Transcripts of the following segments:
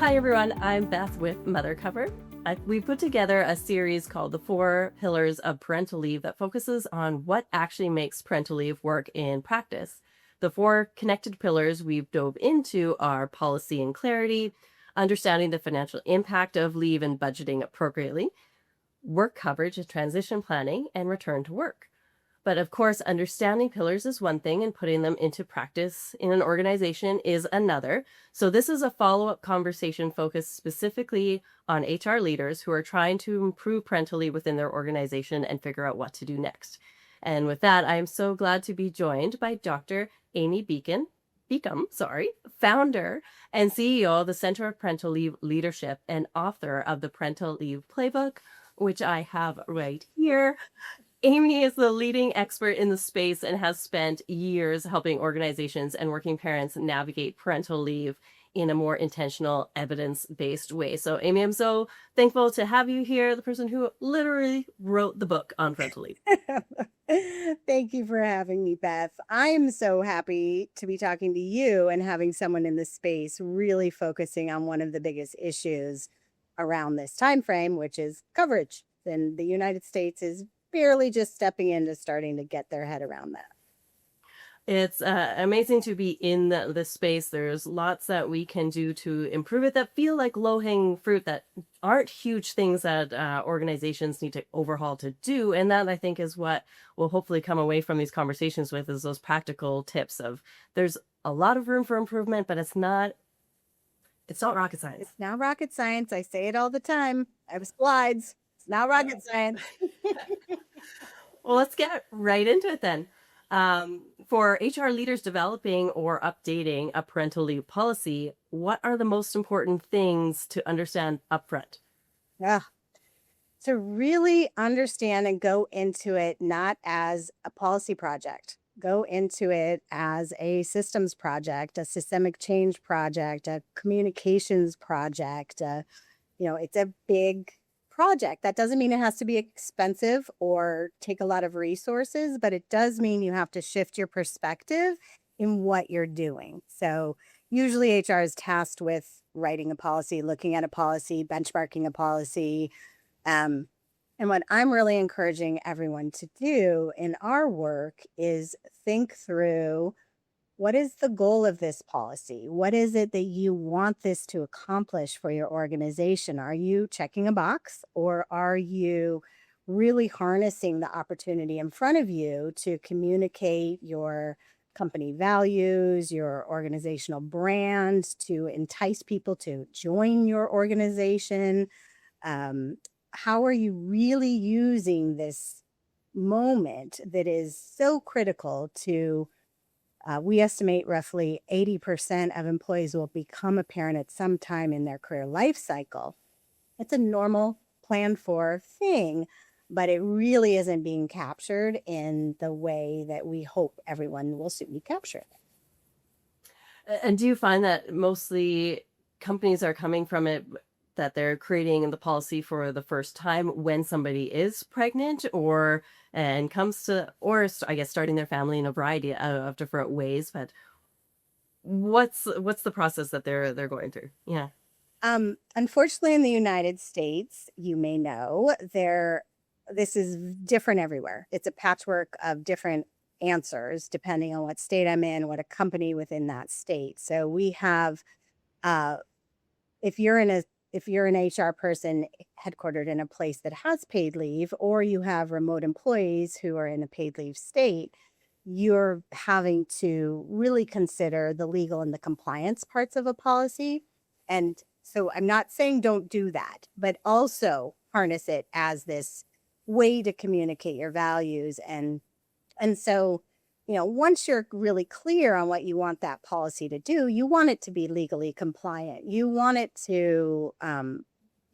Hi, everyone. I'm Beth with Mother Cover. We put together a series called The 4 Pillars of Parental Leave that focuses on what actually makes parental leave work in practice. The 4 connected pillars we've dove into are policy and clarity, understanding the financial impact of leave and budgeting appropriately, work coverage and transition planning, and return to work. But of course, understanding pillars is one thing and putting them into practice in an organization is another. So this is a follow-up conversation focused specifically on HR leaders who are trying to improve parental leave within their organization and figure out what to do next. And with that, I am so glad to be joined by Dr. Amy Beacom, founder and CEO of the Center of Parental Leave Leadership and author of the Parental Leave Playbook, which I have right here. Amy is the leading expert in the space and has spent years helping organizations and working parents navigate parental leave in a more intentional, evidence-based way. So, Amy, I'm so thankful to have you here, the person who literally wrote the book on parental leave. Thank you for having me, Beth. I am so happy to be talking to you and having someone in this space really focusing on one of the biggest issues around this time frame, which is coverage. And the United States is barely just stepping into starting to get their head around that. It's amazing to be in this space. There's lots that we can do to improve it that feel like low-hanging fruit that aren't huge things that organizations need to overhaul to do. And that, I think, is what we'll hopefully come away from these conversations with, is those practical tips of there's a lot of room for improvement, but it's not rocket science. It's not rocket science. I say it all the time. I have slides. It's not rocket science. Well, let's get right into it then. For HR leaders developing or updating a parental leave policy, what are the most important things to understand upfront? Yeah. To really understand and go into it not as a policy project, go into it as a systems project, a systemic change project, a communications project. It's a big project. That doesn't mean it has to be expensive or take a lot of resources, but it does mean you have to shift your perspective in what you're doing. So usually HR is tasked with writing a policy, looking at a policy, benchmarking a policy. And what I'm really encouraging everyone to do in our work is think through, what is the goal of this policy? What is it that you want this to accomplish for your organization? Are you checking a box, or are you really harnessing the opportunity in front of you to communicate your company values, your organizational brand, to entice people to join your organization? How are you really using this moment that is so critical to we estimate roughly 80% of employees will become a parent at some time in their career life cycle. It's a normal plan for thing, but it really isn't being captured in the way that we hope everyone will soon capture it. And do you find that mostly companies are coming from it, that they're creating the policy for the first time when somebody is pregnant or and comes to, or I guess starting their family in a variety of different ways? But what's the process that they're going through? Yeah. Unfortunately, in the United States, you may know, this is different everywhere. It's a patchwork of different answers depending on what state I'm in, what a company within that state. So we have, if you're an HR person headquartered in a place that has paid leave, or you have remote employees who are in a paid leave state, you're having to really consider the legal and the compliance parts of a policy. And so I'm not saying don't do that, but also harness it as this way to communicate your values. And so, once you're really clear on what you want that policy to do, you want it to be legally compliant. You want it to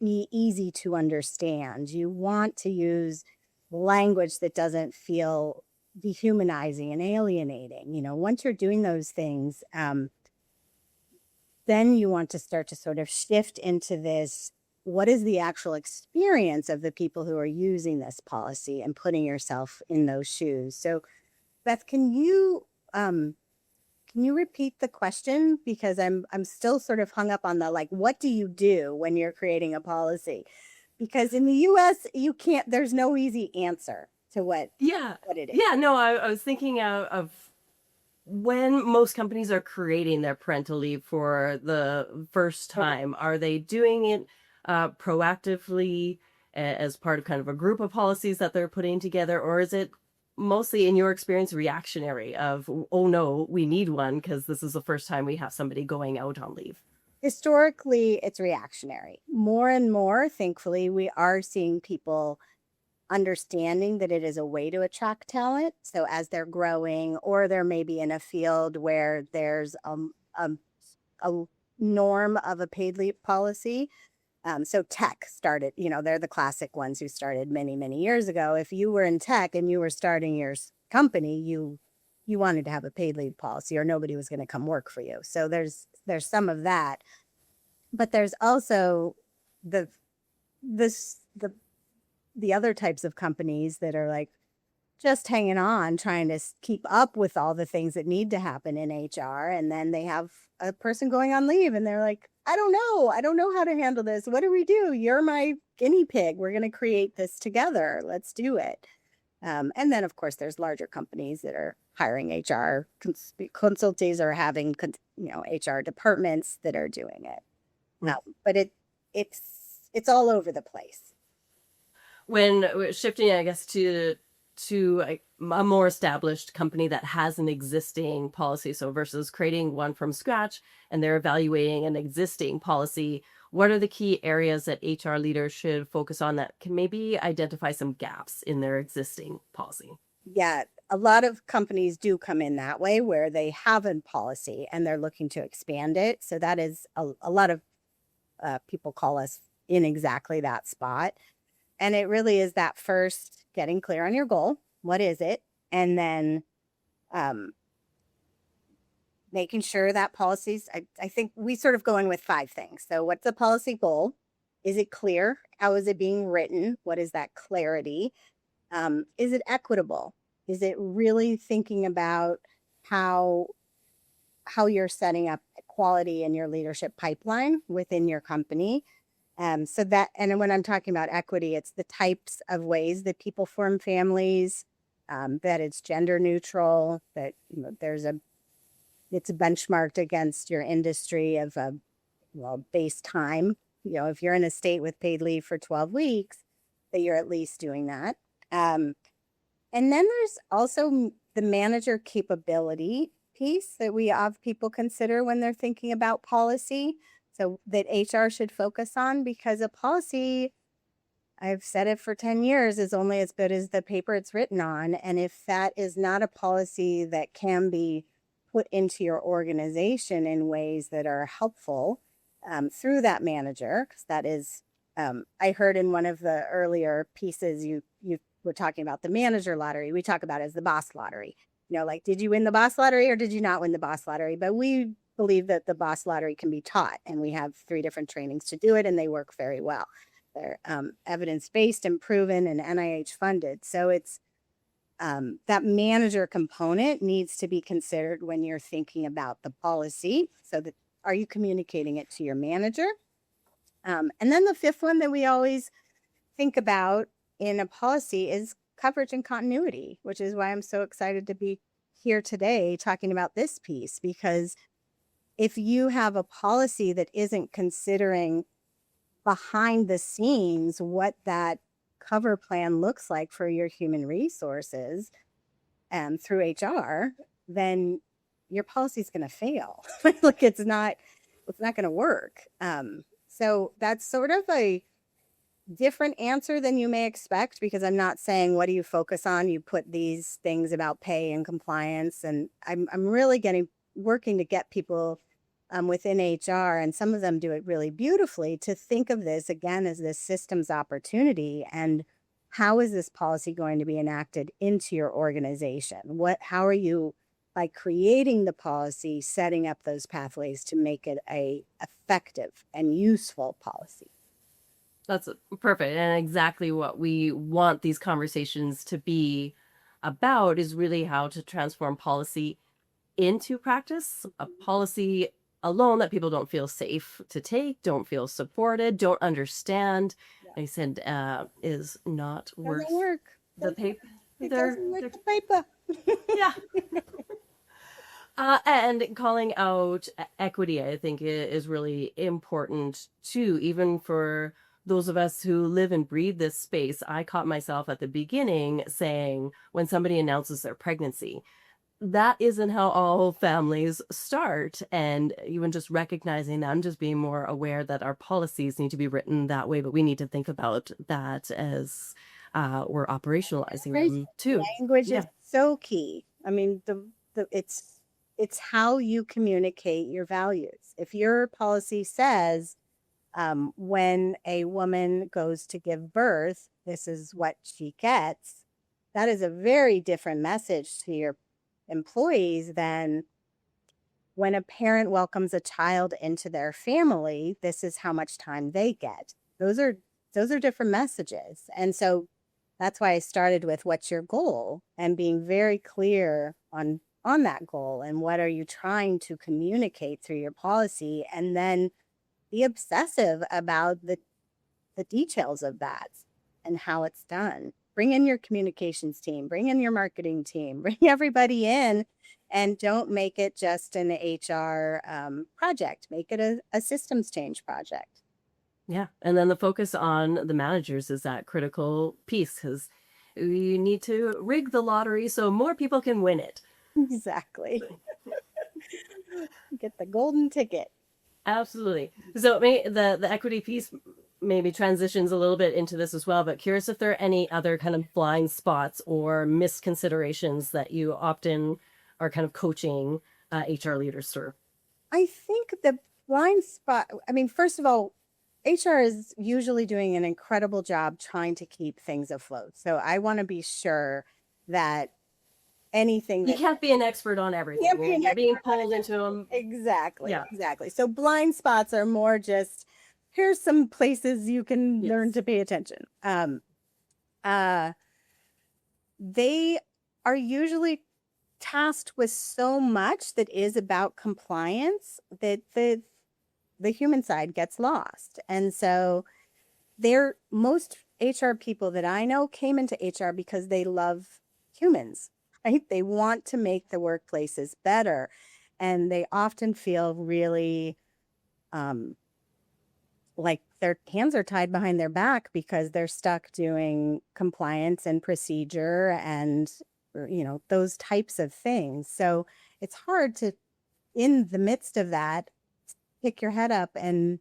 be easy to understand. You want to use language that doesn't feel dehumanizing and alienating. Once you're doing those things, then you want to start to sort of shift into this, what is the actual experience of the people who are using this policy, and putting yourself in those shoes. So Beth, can you Can you repeat the question? Because I'm still sort of hung up on the like, what do you do when you're creating a policy? Because in the US, you can't, there's no easy answer to Yeah. what it is. Yeah, no, I was thinking of when most companies are creating their parental leave for the first Okay. time. Are they doing it proactively as part of kind of a group of policies that they're putting together, or is it mostly, in your experience, reactionary of, oh no, we need one because this is the first time we have somebody going out on leave? Historically, it's reactionary. More and more, thankfully, we are seeing people understanding that it is a way to attract talent. So as they're growing, or they're maybe in a field where there's a norm of a paid leave policy. So tech started, they're the classic ones who started many, many years ago. If you were in tech and you were starting your company, you wanted to have a paid leave policy or nobody was going to come work for you. So there's some of that, but there's also the this the other types of companies that are like just hanging on, trying to keep up with all the things that need to happen in HR. And then they have a person going on leave and they're like, I don't know. I don't know how to handle this. What do we do? You're my guinea pig. We're going to create this together. Let's do it. And then, of course, there's larger companies that are hiring HR consultants or having, HR departments that are doing it. But it's all over the place. When shifting, I guess, to a more established company that has an existing policy, so versus creating one from scratch and they're evaluating an existing policy, what are the key areas that HR leaders should focus on that can maybe identify some gaps in their existing policy? Yeah, a lot of companies do come in that way where they have a policy and they're looking to expand it. So that is a lot of people call us in exactly that spot. And it really is that first getting clear on your goal. What is it? And then um, making sure that policies, I think we sort of go in with 5 things. So what's the policy goal? Is it clear? How is it being written? What is that clarity? Is it equitable? Is it really thinking about how you're setting up quality in your leadership pipeline within your company? So that, and when I'm talking about equity, it's the types of ways that people form families, that it's gender neutral, that it's benchmarked against your industry of base time. If you're in a state with paid leave for 12 weeks, that you're at least doing that. And then there's also the manager capability piece that we have people consider when they're thinking about policy. So that HR should focus on, because a policy, I've said it for 10 years, is only as good as the paper it's written on. And if that is not a policy that can be put into your organization in ways that are helpful through that manager, because that is, I heard in one of the earlier pieces, you were talking about the manager lottery. We talk about it as the boss lottery. Like, did you win the boss lottery or did you not win the boss lottery? But we believe that the boss lottery can be taught, and we have 3 different trainings to do it, and they work very well. They're evidence-based and proven and NIH funded. So it's that manager component needs to be considered when you're thinking about the policy. So that, are you communicating it to your manager? And then the 5th one that we always think about in a policy is coverage and continuity, which is why I'm so excited to be here today talking about this piece, because if you have a policy that isn't considering behind the scenes what that cover plan looks like for your human resources through HR, then your policy is going to fail. Like, it's not going to work. So that's sort of a different answer than you may expect, because I'm not saying what do you focus on. You put these things about pay and compliance, and I'm really working to get people within HR, and some of them do it really beautifully, to think of this again as this systems opportunity, and how is this policy going to be enacted into your organization? How are you, by creating the policy, setting up those pathways to make it a effective and useful policy? That's perfect, and exactly what we want these conversations to be about, is really how to transform policy into practice, a policy alone that people don't feel safe to take, don't feel supported, don't understand, Yeah. I said, is not Doesn't worth work. the paper. It doesn't work the paper. Yeah. And calling out equity, I think, is really important too, even for those of us who live and breathe this space. I caught myself at the beginning saying, when somebody announces their pregnancy, that isn't how all families start. And even just recognizing that and just being more aware that our policies need to be written that way, but we need to think about that as we're operationalizing Right. them too. Language is Yeah. so key. I mean, it's how you communicate your values. If your policy says when a woman goes to give birth, this is what she gets, that is a very different message to your employees than when a parent welcomes a child into their family, this is how much time they get. Those are different messages. And so that's why I started with what's your goal and being very clear on that goal and what are you trying to communicate through your policy, and then be obsessive about the details of that and how it's done. Bring in your communications team, bring in your marketing team, bring everybody in, and don't make it just an HR project. Make it a systems change project. Yeah. And then the focus on the managers is that critical piece, because we need to rig the lottery so more people can win it. Exactly. Get the golden ticket. Absolutely. So the equity piece maybe transitions a little bit into this as well, but curious if there are any other kind of blind spots or misconsiderations that you often are kind of coaching HR leaders through. I think the blind spot, I mean, first of all, HR is usually doing an incredible job trying to keep things afloat. So I want to be sure that anything You that can't be an expert on everything. can't be an You're being expert on pulled into them. exactly, Yeah. exactly. So blind spots are more just here's some places you can learn Yes. to pay attention. Uh, they are usually tasked with so much that is about compliance that the human side gets lost. And so most HR people that I know came into HR because they love humans, right? They want to make the workplaces better. And they often feel really like their hands are tied behind their back because they're stuck doing compliance and procedure and those types of things. So it's hard to, in the midst of that, pick your head up and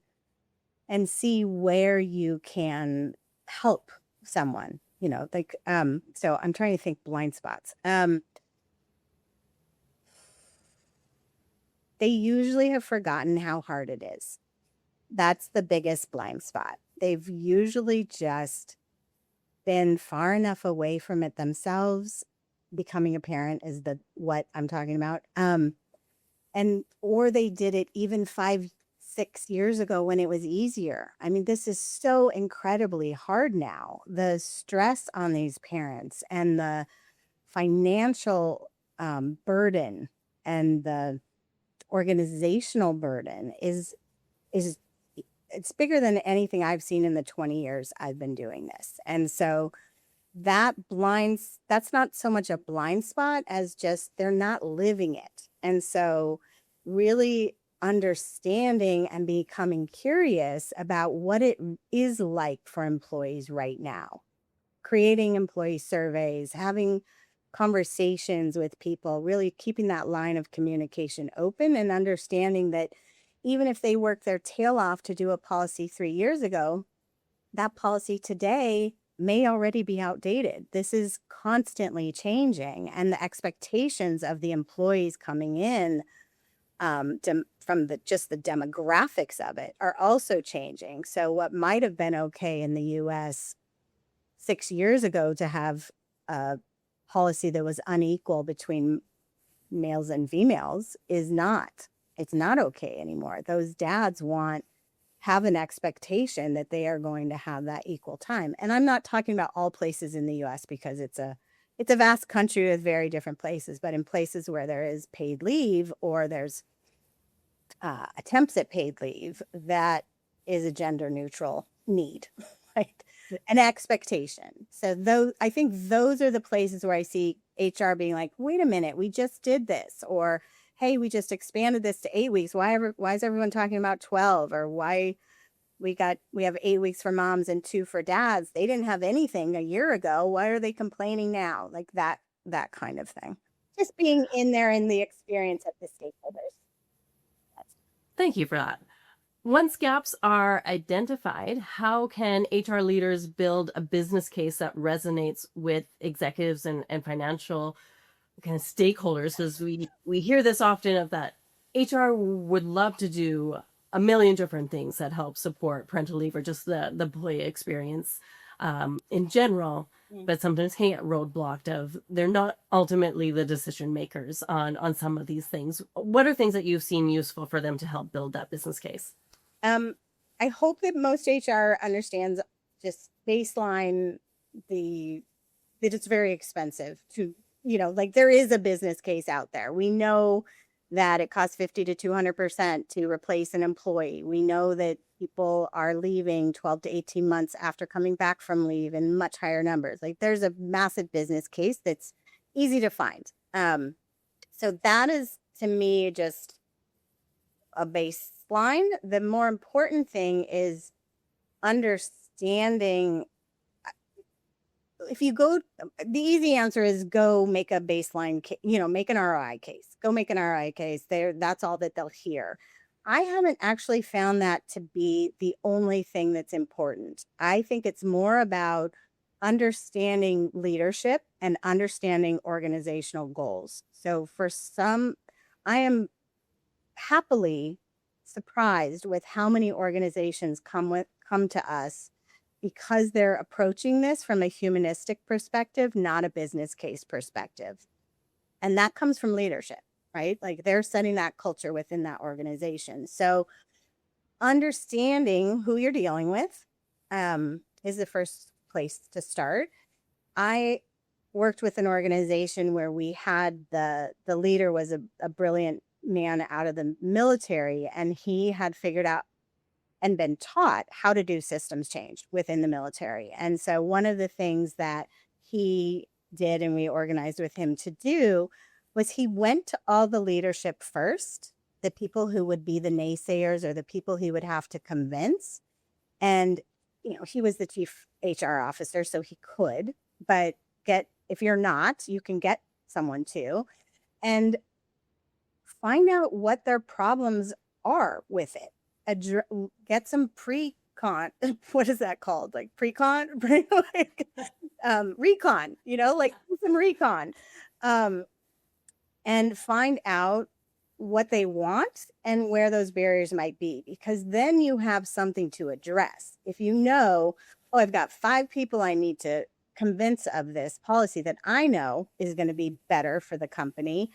see where you can help someone, so I'm trying to think blind spots. They usually have forgotten how hard it is. That's the biggest blind spot. They've usually just been far enough away from it themselves. Becoming a parent is what I'm talking about. Or they did it even 5, 6 years ago when it was easier. I mean, this is so incredibly hard now. The stress on these parents and the financial burden and the organizational burden is it's bigger than anything I've seen in the 20 years I've been doing this. And so that's not so much a blind spot as just they're not living it. And so really understanding and becoming curious about what it is like for employees right now, creating employee surveys, having conversations with people, really keeping that line of communication open and understanding that even if they work their tail off to do a policy 3 years ago, that policy today may already be outdated. This is constantly changing, and the expectations of the employees coming in from just the demographics of it are also changing. So what might have been okay in the US 6 years ago to have a policy that was unequal between males and females is not. It's not okay anymore. Those dads have an expectation that they are going to have that equal time. And I'm not talking about all places in the US because it's a it's a vast country with very different places, but in places where there is paid leave or there's attempts at paid leave, that is a gender neutral need, right? An expectation. So I think those are the places where I see HR being like, wait a minute, we just did this, or hey, we just expanded this to 8 weeks. Why is everyone talking about 12? Or why we have 8 weeks for moms and 2 for dads? They didn't have anything a year ago. Why are they complaining now? Like that kind of thing. Just being in there in the experience of the stakeholders. Thank you for that. Once gaps are identified, how can HR leaders build a business case that resonates with executives and financial kind of stakeholders? Because we hear this often of that HR would love to do a million different things that help support parental leave or just the employee experience in general, but sometimes can get roadblocked of they're not ultimately the decision makers on some of these things. What are things that you've seen useful for them to help build that business case? I hope that most HR understands just baseline that it's very expensive to, like there is a business case out there. We know that it costs 50 to 200% to replace an employee. We know that people are leaving 12 to 18 months after coming back from leave in much higher numbers. Like there's a massive business case that's easy to find. So that is, to me, just a baseline. The more important thing is understanding. If you go, the easy answer is go make a baseline, make an ROI case. Go make an ROI case. That's all that they'll hear. I haven't actually found that to be the only thing that's important. I think it's more about understanding leadership and understanding organizational goals. So for some, I am happily surprised with how many organizations come to us because they're approaching this from a humanistic perspective, not a business case perspective. And that comes from leadership, right? Like they're setting that culture within that organization. So understanding who you're dealing with is the first place to start. I worked with an organization where we had the leader was a brilliant man out of the military, and he had figured out and been taught how to do systems change within the military. And so one of the things that he did and we organized with him to do was he went to all the leadership first, the people who would be the naysayers or the people he would have to convince. And, he was the chief HR officer, so he could, but if you're not, you can get someone to, and find out what their problems are with it. Get some pre-con, what is that called? Like pre-con? Recon, some recon. And find out what they want and where those barriers might be, because then you have something to address. If I've got 5 people I need to convince of this policy that I know is going to be better for the company.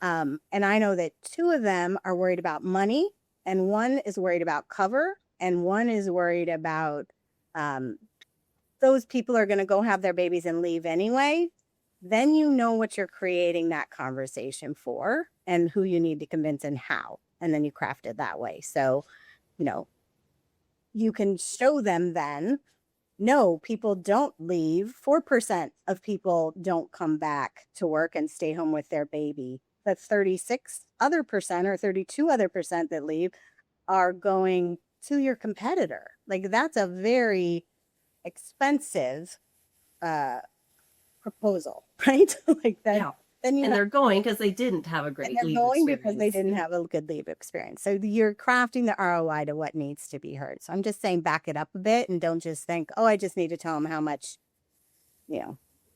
And I know that 2 of them are worried about money, and 1 is worried about cover, and 1 is worried about those people are going to go have their babies and leave anyway. Then you know what you're creating that conversation for and who you need to convince and how. And then you craft it that way. So, you can show them then, no, people don't leave. 4% of people don't come back to work and stay home with their baby. The 36 other percent or 32 other percent that leave are going to your competitor. Like that's a very expensive proposal, right? Like that. Yeah. Then they're going because they didn't have a great and they're leave going experience. because they didn't have a good leave experience. So you're crafting the ROI to what needs to be heard. So I'm just saying back it up a bit and don't just think, oh, I just need to tell them how much,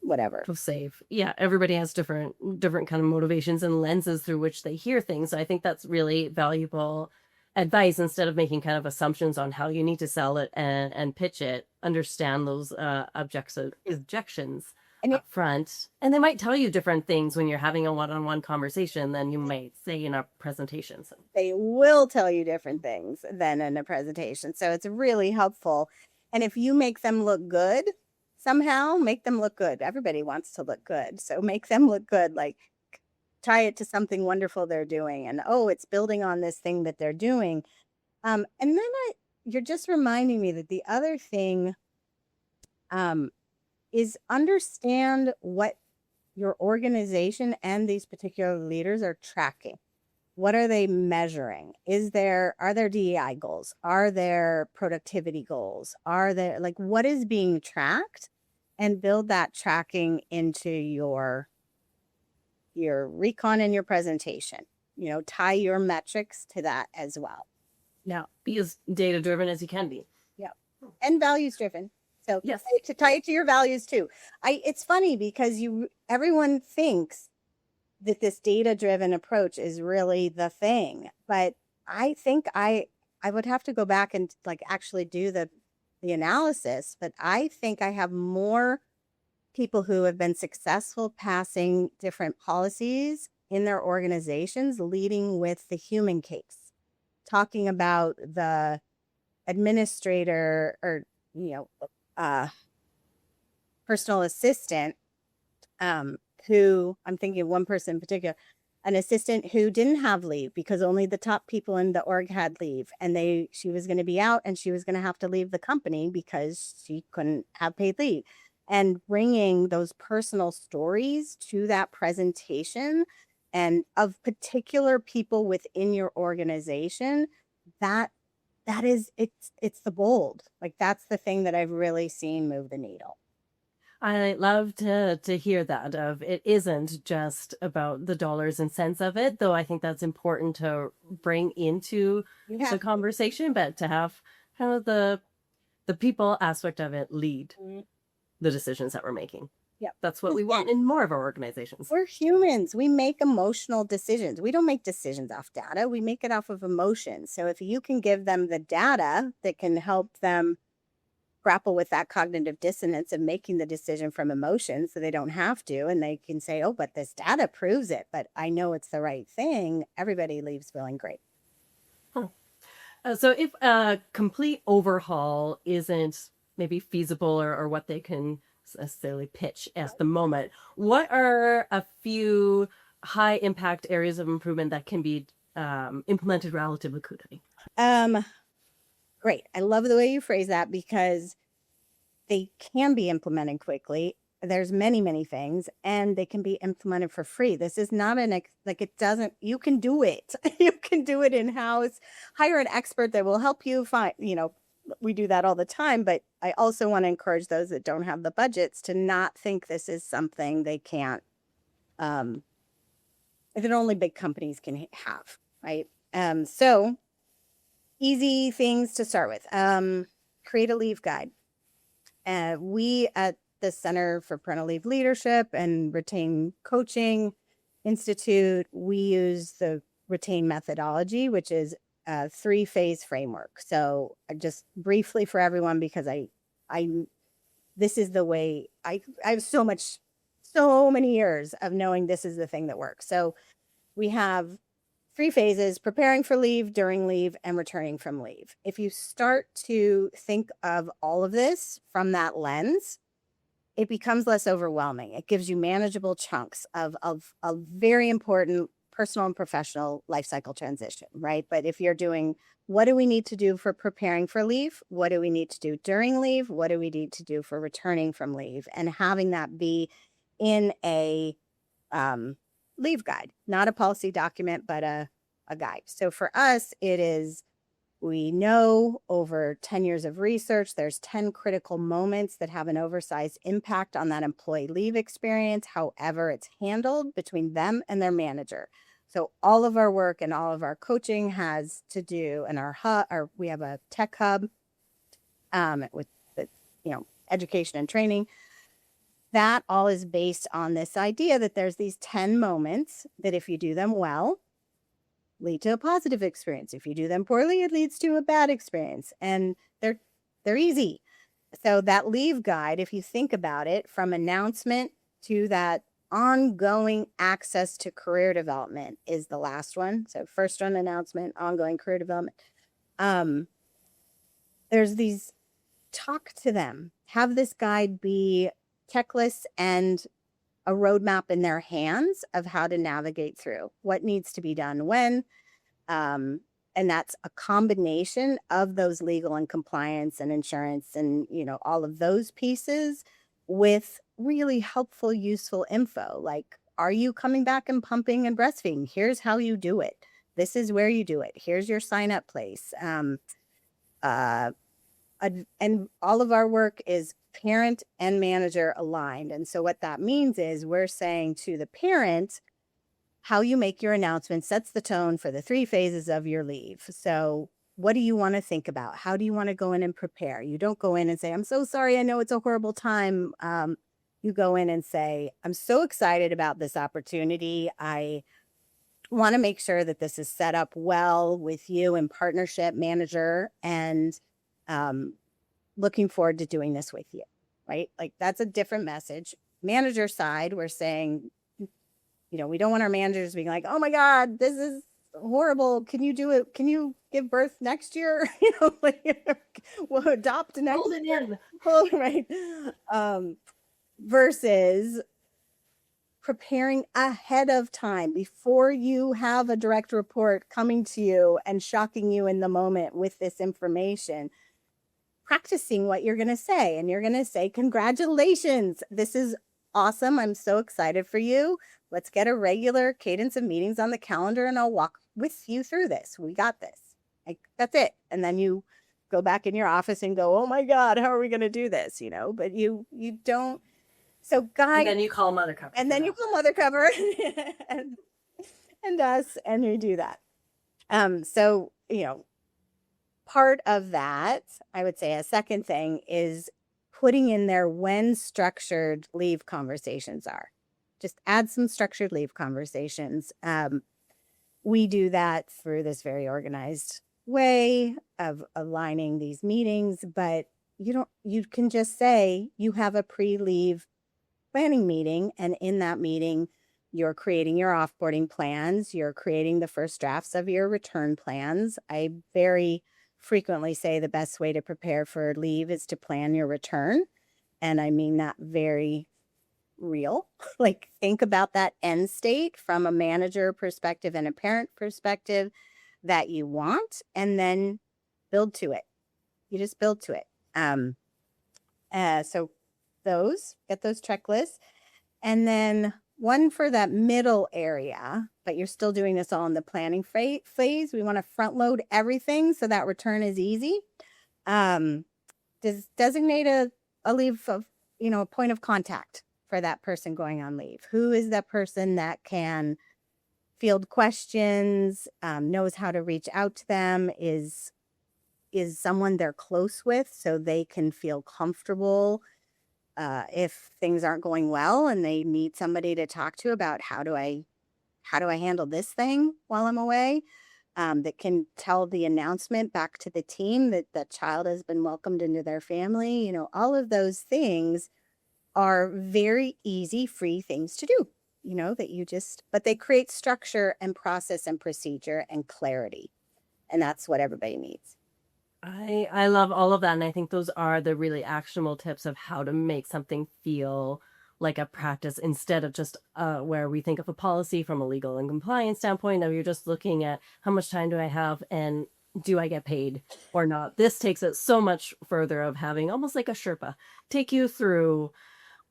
whatever. To save. Yeah, everybody has different kind of motivations and lenses through which they hear things. So I think that's really valuable advice. Instead of making kind of assumptions on how you need to sell it and pitch it, understand those objections up front. And they might tell you different things when you're having a one-on-one conversation than you might say in a presentation. So they will tell you different things than in a presentation. So it's really helpful. And if you make them look good, somehow make them look good. Everybody wants to look good. So make them look good, like tie it to something wonderful they're doing. And oh, it's building on this thing that they're doing. And then you're just reminding me that the other thing is understand what your organization and these particular leaders are tracking. What are they measuring? Are there DEI goals? Are there productivity goals? Are there, like, what is being tracked? And build that tracking into your recon and your presentation. Tie your metrics to that as well. Now, be as data driven as you can be. Yeah. And values driven. So yes, to tie it to your values too. It's funny because everyone thinks that this data-driven approach is really the thing, but I think I would have to go back and like actually do the analysis, but I think I have more people who have been successful passing different policies in their organizations, leading with the human case, talking about the administrator or personal assistant, who I'm thinking of one person in particular, an assistant who didn't have leave because only the top people in the org had leave, and she was going to be out and she was going to have to leave the company because she couldn't have paid leave. And bringing those personal stories to that presentation and of particular people within your organization, that is, it's the bold. Like, that's the thing that I've really seen move the needle. I love to hear that of it isn't just about the dollars and cents of it, though I think that's important to bring into the conversation, but to have kind of the people aspect of it lead the decisions that we're making. Yeah, that's what we want in more of our organizations. We're humans. We make emotional decisions. We don't make decisions off data. We make it off of emotions. So if you can give them the data that can help them grapple with that cognitive dissonance of making the decision from emotion so they don't have to, and they can say, oh, but this data proves it, but I know it's the right thing, everybody leaves feeling great. So if a complete overhaul isn't maybe feasible or what they can necessarily pitch at the moment, what are a few high impact areas of improvement that can be implemented relatively quickly? Great. I love the way you phrase that because they can be implemented quickly. There's many, many things, and they can be implemented for free. This is not you can do it. You can do it in-house. Hire an expert that will help you find, we do that all the time, but I also want to encourage those that don't have the budgets to not think this is something they can't, that only big companies can have, right? So easy things to start with. Create a leave guide. We at the Center for Parental Leave Leadership and Retain Coaching Institute, we use the Retain methodology, which is a 3-phase framework. So just briefly for everyone, because this is the way I have so many years of knowing this is the thing that works. So we have 3 phases: preparing for leave, during leave, and returning from leave. If you start to think of all of this from that lens, it becomes less overwhelming. It gives you manageable chunks of a very important personal and professional life cycle transition, right? But if you're doing, what do we need to do for preparing for leave? What do we need to do during leave? What do we need to do for returning from leave? And having that be in a leave guide, not a policy document, but a guide. So for us, we know over 10 years of research, there's 10 critical moments that have an oversized impact on that employee leave experience, however it's handled between them and their manager. So all of our work and all of our coaching has to do, and we have a tech hub with the, education and training. That all is based on this idea that there's these 10 moments that if you do them well, lead to a positive experience. If you do them poorly, it leads to a bad experience. And they're easy. So that leave guide, if you think about it, from announcement to that ongoing access to career development is the last one. So first one, announcement, ongoing career development. There's these talk to them. Have this guide be checklists and a roadmap in their hands of how to navigate through what needs to be done when. And that's a combination of those legal and compliance and insurance and, all of those pieces with really helpful, useful info. Like, are you coming back and pumping and breastfeeding? Here's how you do it. This is where you do it. Here's your sign up place. Uh, and all of our work is parent and manager aligned. And so what that means is we're saying to the parent, how you make your announcement sets the tone for the 3 phases of your leave. So what do you want to think about? How do you want to go in and prepare? You don't go in and say, I'm so sorry, I know it's a horrible time. You go in and say, I'm so excited about this opportunity. I want to make sure that this is set up well with you in partnership, manager, and looking forward to doing this with you, right? Like, that's a different message. Manager side, we're saying, we don't want our managers being like, oh my God, this is horrible. Can you do it? Can you give birth next year? We'll adopt next Hold it in. Right. Versus preparing ahead of time before you have a direct report coming to you and shocking you in the moment with this information. Practicing what you're going to say, and you're going to say, congratulations, this is awesome. I'm so excited for you. Let's get a regular cadence of meetings on the calendar and I'll walk with you through this. We got this. That's it. And then you go back in your office and go, oh my God, how are we going to do this? But you don't. So And then you call Mother Cover. And then you call Mother Cover and us, and you do that. So, part of that, I would say a second thing is putting in there when structured leave conversations are. Just add some structured leave conversations. We do that through this very organized way of aligning these meetings, but you can just say you have a pre-leave planning meeting, and in that meeting, you're creating your offboarding plans, you're creating the first drafts of your return plans. I very frequently say the best way to prepare for leave is to plan your return. And I mean that very real. Like, think about that end state from a manager perspective and a parent perspective that you want, and then build to it. You just build to it. So get those checklists. And then one for that middle area, but you're still doing this all in the planning phase. We want to front load everything so that return is easy. Designate a leave of, a point of contact for that person going on leave. Who is that person that can field questions, knows how to reach out to them, is someone they're close with so they can feel comfortable if things aren't going well and they need somebody to talk to about how do I handle this thing while I'm away, that can tell the announcement back to the team that the child has been welcomed into their family. All of those things are very easy, free things to do, but they create structure and process and procedure and clarity. And that's what everybody needs. I love all of that. And I think those are the really actionable tips of how to make something feel like a practice instead of just where we think of a policy from a legal and compliance standpoint of you're just looking at how much time do I have and do I get paid or not. This takes it so much further of having almost like a Sherpa take you through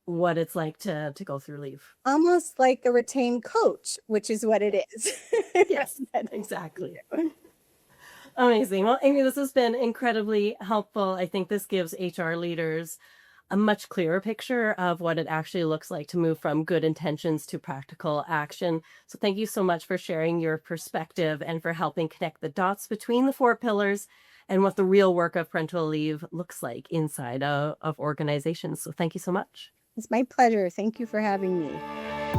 what it's like to go through leave. Almost like a retained coach, which is what it is. Yes, exactly. Amazing. Well, Amy, this has been incredibly helpful. I think this gives HR leaders a much clearer picture of what it actually looks like to move from good intentions to practical action. So thank you so much for sharing your perspective and for helping connect the dots between the 4 pillars and what the real work of parental leave looks like inside of organizations. So thank you so much. It's my pleasure. Thank you for having me.